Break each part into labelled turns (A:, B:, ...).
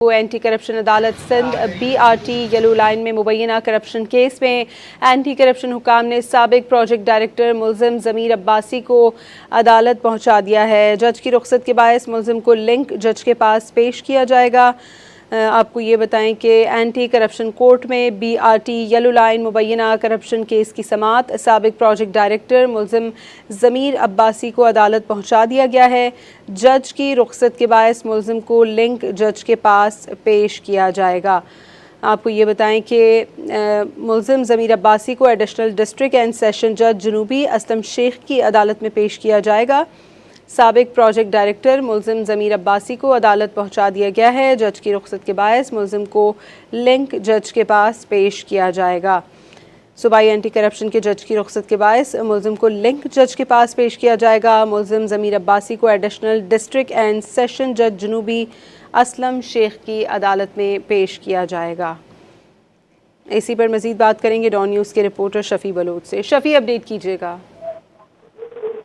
A: Anti corruption अदालत Sindh BRT yellow line में मुबैना corruption case में एंटी करप्शन हुकाम ने साबिक प्रोजेक्ट डायरेक्टर मुल्जिम ज़मीर अब्बासी को अदालत पहुंचा दिया है। जज की रुख्सत के बायस मुल्जिम को लिंक जज के पास पेश किया जाएगा। आपको ये बताएं कि एंटी करप्शन कोर्ट में BRT येलो लाइन मुबैना करप्शन केस की समाअत साबिक प्रोजेक्ट डायरेक्टर मुल्जिम ज़मीर अब्बासी को अदालत पहुंचा दिया गया है। जज की रुख्सत के बायस मुल्जिम को लिंक जज के पास पेश किया जाएगा। आपको ये बताएं कि मुल्जिम ज़मीर अब्बासी को एडिशनल डिस्ट्रिक्ट एंड सेशन जज जनूबी असलम शेख की अदालत में पेश किया जाएगा। साबिक प्रोजेक्ट डायरेक्टर मुल्जिम ज़मीर अब्बासी को अदालत पहुंचा दिया गया है। जज की रुख्सत के बायस मुल्जिम को लिंक जज के पास पेश किया जाएगा। सूबाई एंटी करप्शन के जज की रुख्सत के बायस मुल्जिम को लिंक जज के पास पेश किया जाएगा। मुल्जिम ज़मीर अब्बासी को एडिशनल डिस्ट्रिक्ट एंड सेशन जज जनूबी असलम शेख की अदालत में पेश किया जाएगा। इसी पर मज़ीद बात करेंगे डॉन न्यूज़ के रिपोर्टर शफ़ी बलोच से। शफ़ी, अपडेट कीजिएगा।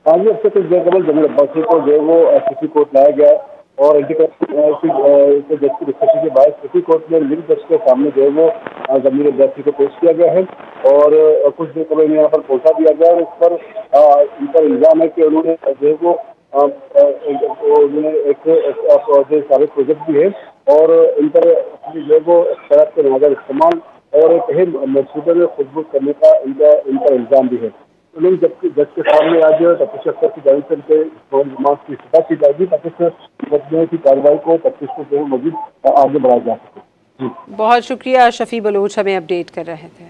B: हाँ जी, अब से कुछ देर कबल ज़मीर अब्बासी को जो है वो सिटी कोर्ट लाया गया और एंटी करप्शन जज की डिस्कशन के बाद सिटी कोर्ट में लिंक जज के सामने जो है वो ज़मीर अब्बासी को पेश किया गया है और कुछ देर कबल यहाँ पर पहुंचा दिया गया और इस पर इन पर इल्ज़ाम है कि उन्होंने जो है वो एक जो सारे प्रोजेक्ट भी है और इन पर जो है वो शराब के नाजायज इस्तेमाल और एक अहम मनसूबे में खुशबू करने का इन पर इल्ज़ाम भी है। जज के सामने आज तफ्तीश अफसर की जानिब से उनके मार्ग की सजा की जाएगी ताकि की कार्रवाई को तफ्तीश को जो मजीद आगे बढ़ाया जा सके।
A: बहुत शुक्रिया शफ़ी बलोच, हमें अपडेट कर रहे थे।